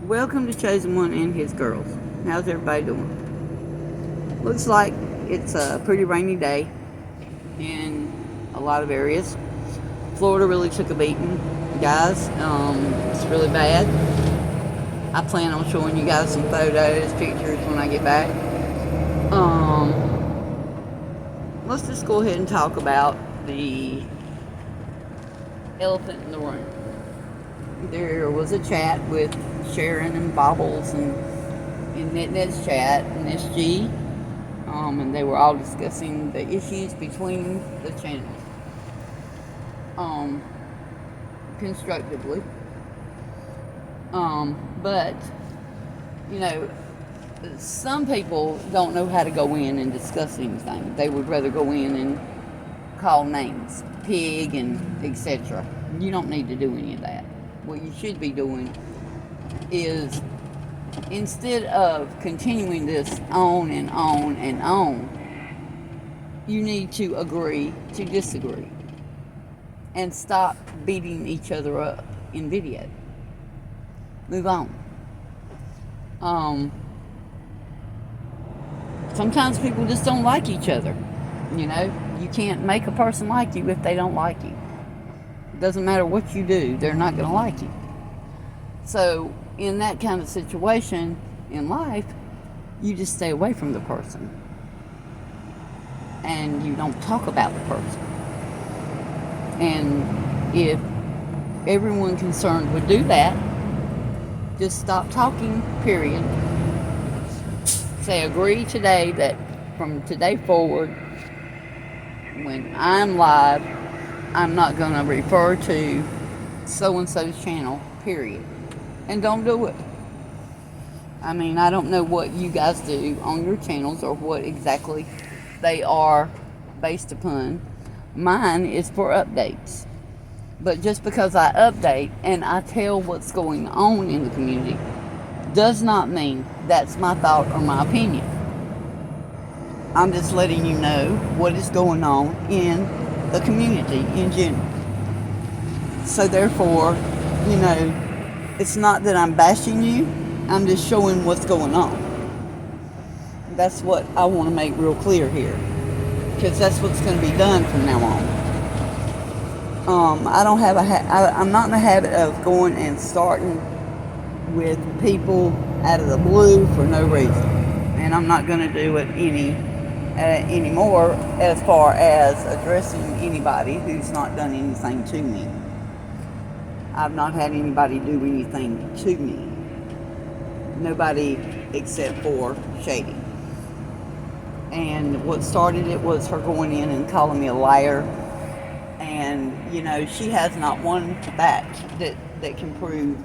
Welcome to Chosen One and his girls. How's everybody doing? Looks like it's a pretty rainy day in a lot of areas. Florida really took a beating, guys. It's really bad. I plan on showing you guys some photos, pictures when I get back. Let's just go ahead and talk about the elephant in the room. There was a chat with Sharon and Bobbles and in NetNet's chat and SG, and they were all discussing the issues between the channels, constructively. But you know, some people don't know how to go in and discuss anything. They would rather go in and call names, pig and etc. You don't need to do any of that. What you should be doing is, instead of continuing this on and on and on, you need to agree to disagree and stop beating each other up in video. Move on. Sometimes people just don't like each other. You know, you can't make a person like you if they don't like you. It doesn't matter what you do, they're not going to like you. So, in that kind of situation in life, you just stay away from the person. And you don't talk about the person. And if everyone concerned would do that, just stop talking, period. Say, agree today that from today forward, when I'm live, I'm not going to refer to so-and-so's channel, period. And don't do it. I mean, I don't know what you guys do on your channels or what exactly they are based upon. Mine is for updates. But just because I update and I tell what's going on in the community does not mean that's my thought or my opinion. I'm just letting you know what is going on in the community in general. So therefore, you know, it's not that I'm bashing you, I'm just showing what's going on. That's what I want to make real clear here, because that's what's going to be done from now on. I'm not in the habit of going and starting with people out of the blue for no reason, and I'm not going to do it anymore as far as addressing anybody who's not done anything to me. I've not had anybody do anything to me. Nobody except for Shady. And what started it was her going in and calling me a liar. And, you know, she has not one fact that can prove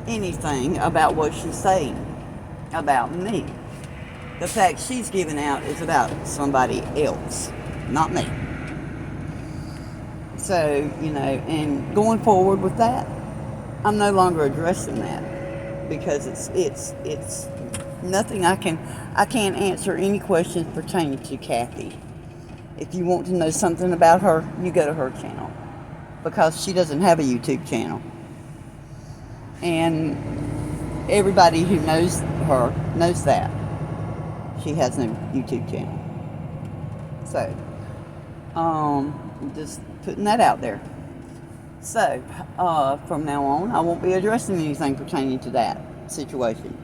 anything about what she's saying about me. The fact she's giving out is about somebody else, not me. So, you know, and going forward with that, I'm no longer addressing that because it's nothing. I can't answer any questions pertaining to Kathy. If you want to know something about her, you go to her channel, because she doesn't have a YouTube channel. And everybody who knows her knows that she has no YouTube channel. So, just putting that out there. So, from now on, I won't be addressing anything pertaining to that situation.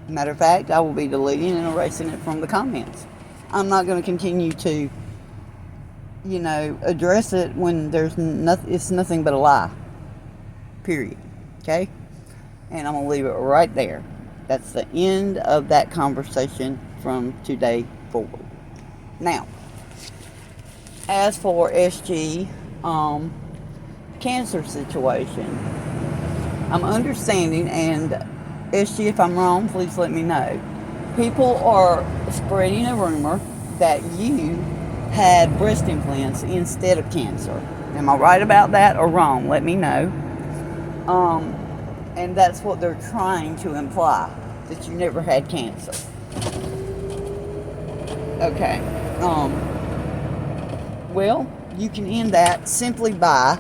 Matter of fact, I will be deleting and erasing it from the comments. I'm not going to continue to, you know, address it when there's nothing. It's nothing but a lie. Period. Okay? And I'm going to leave it right there. That's the end of that conversation from today forward. Now, as for SG, cancer situation, I'm understanding, and SG, if I'm wrong, please let me know. People are spreading a rumor that you had breast implants instead of cancer. Am I right about that or wrong? Let me know. And that's what they're trying to imply, that you never had cancer. Okay. Well, you can end that simply by,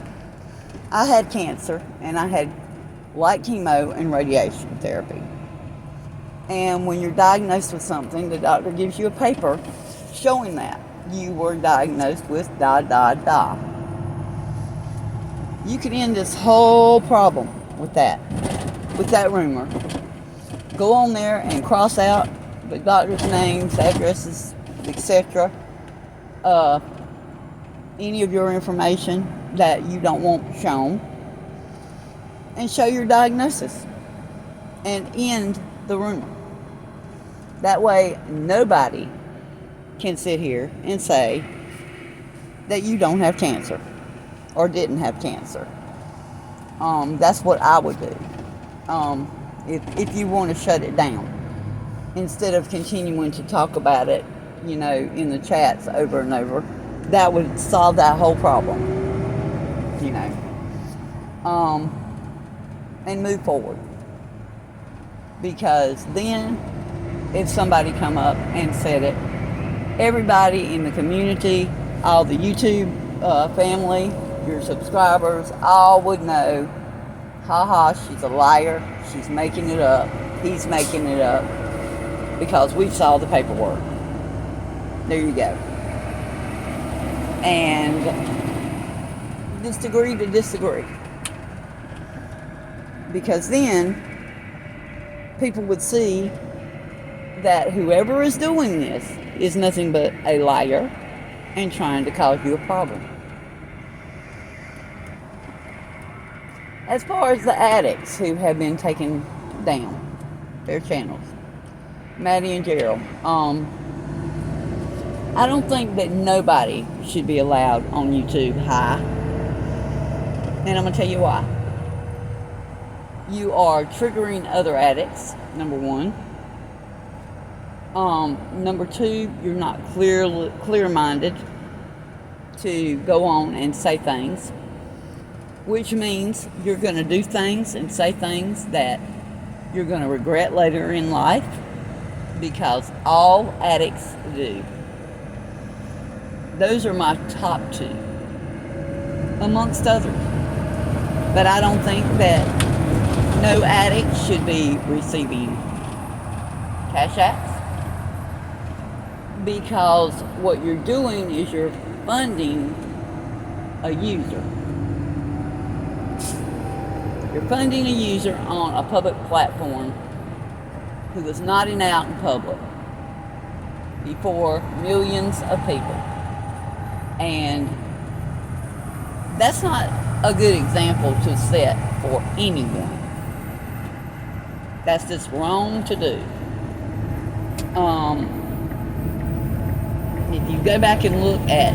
I had cancer and I had like chemo and radiation therapy. And when you're diagnosed with something, the doctor gives you a paper showing that you were diagnosed with da. You can end this whole problem with that rumor. Go on there and cross out the doctor's names, addresses, etc. Any of your information that you don't want shown, and show your diagnosis and end the rumor. That way, nobody can sit here and say that you don't have cancer or didn't have cancer. That's what I would do if you want to shut it down, instead of continuing to talk about it, in the chats over and over. That would solve that whole problem, and move forward. Because then, if somebody come up and said it, everybody in the community, all the YouTube family, your subscribers, all would know, haha, she's a liar, she's making it up, he's making it up, because we saw the paperwork. There you go. And just agree to disagree. Because then people would see that whoever is doing this is nothing but a liar and trying to cause you a problem. As far as the addicts who have been taking down their channels, Maddie and Gerald, I don't think that nobody should be allowed on YouTube high. And I'm going to tell you why. You are triggering other addicts, number one. Number two, you're not clear-minded to go on and say things, which means you're going to do things and say things that you're going to regret later in life, because all addicts do. Those are my top two, amongst others. But I don't think that no addict should be receiving cash apps, because what you're doing is you're funding a user. You're funding a user on a public platform who is not out in public before millions of people. And that's not a good example to set for anyone. That's just wrong to do. If you go back and look at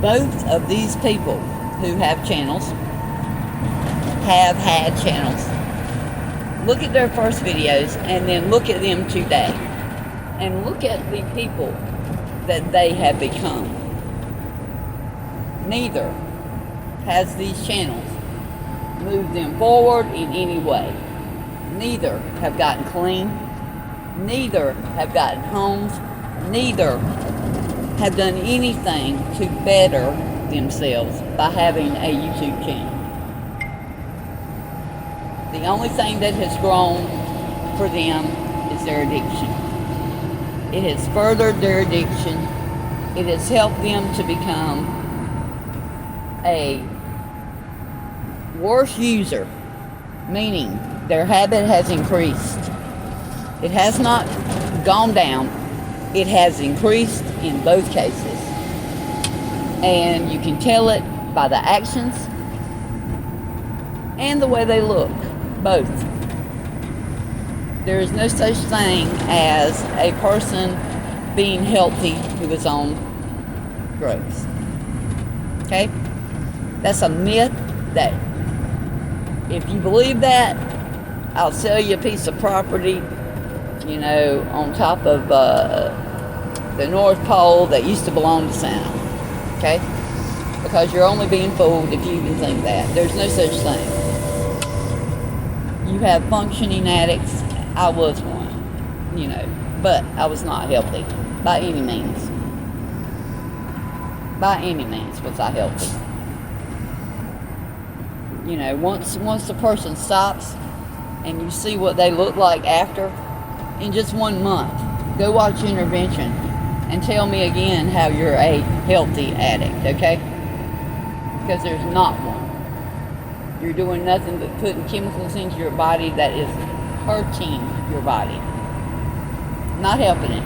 both of these people who have channels, have had channels, look at their first videos and then look at them today. And look at the people that they have become. Neither has these channels moved them forward in any way. Neither have gotten clean. Neither have gotten homes. Neither have done anything to better themselves by having a YouTube channel. The only thing that has grown for them is their addiction. It has furthered their addiction. It has helped them to become a worse user, meaning their habit has increased. It has not gone down. It has increased in both cases. And you can tell it by the actions and the way they look, both. There is no such thing as a person being healthy who is on drugs. Okay? That's a myth that if you believe that, I'll sell you a piece of property, on top of the North Pole that used to belong to Santa. Okay? Because you're only being fooled if you even think that. There's no such thing. You have functioning addicts. I was one, but I was not healthy by any means. By any means was I healthy. Once the person stops and you see what they look like after, in just 1 month, go watch Intervention and tell me again how you're a healthy addict, okay? Because there's not one. You're doing nothing but putting chemicals into your body that is hurting your body, not helping it.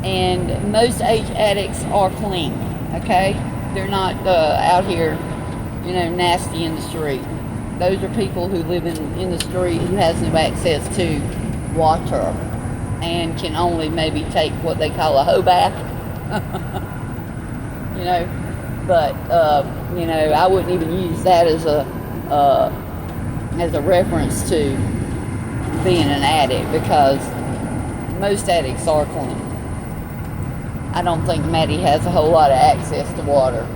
And most H addicts are clean, okay? They're not out here, nasty in the street. Those are people who live in the street who has no access to water and can only maybe take what they call a hoe bath. But I wouldn't even use that as a reference to being an addict, because most addicts are clean. I don't think Maddie has a whole lot of access to water.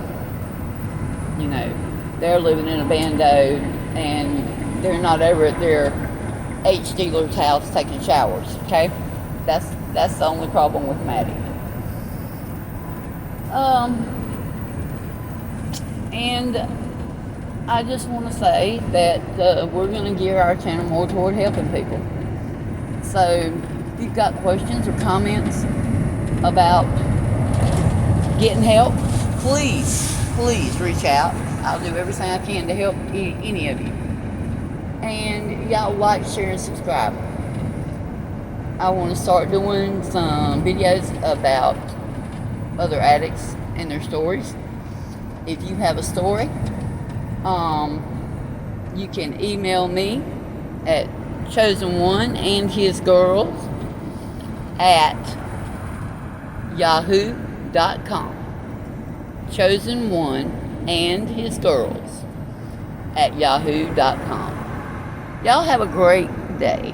They're living in a bando and they're not over at their H dealer's house taking showers, okay? That's the only problem with Maddie. And I just want to say that we're going to gear our channel more toward helping people. So if you've got questions or comments about getting help, please reach out. I'll do everything I can to help any of you. And y'all like, share, and subscribe. I want to start doing some videos about other addicts and their stories. If you have a story, you can email me at chosen1andhisgirls@yahoo.com. chosen1andhisgirls@yahoo.com. Y'all have a great day.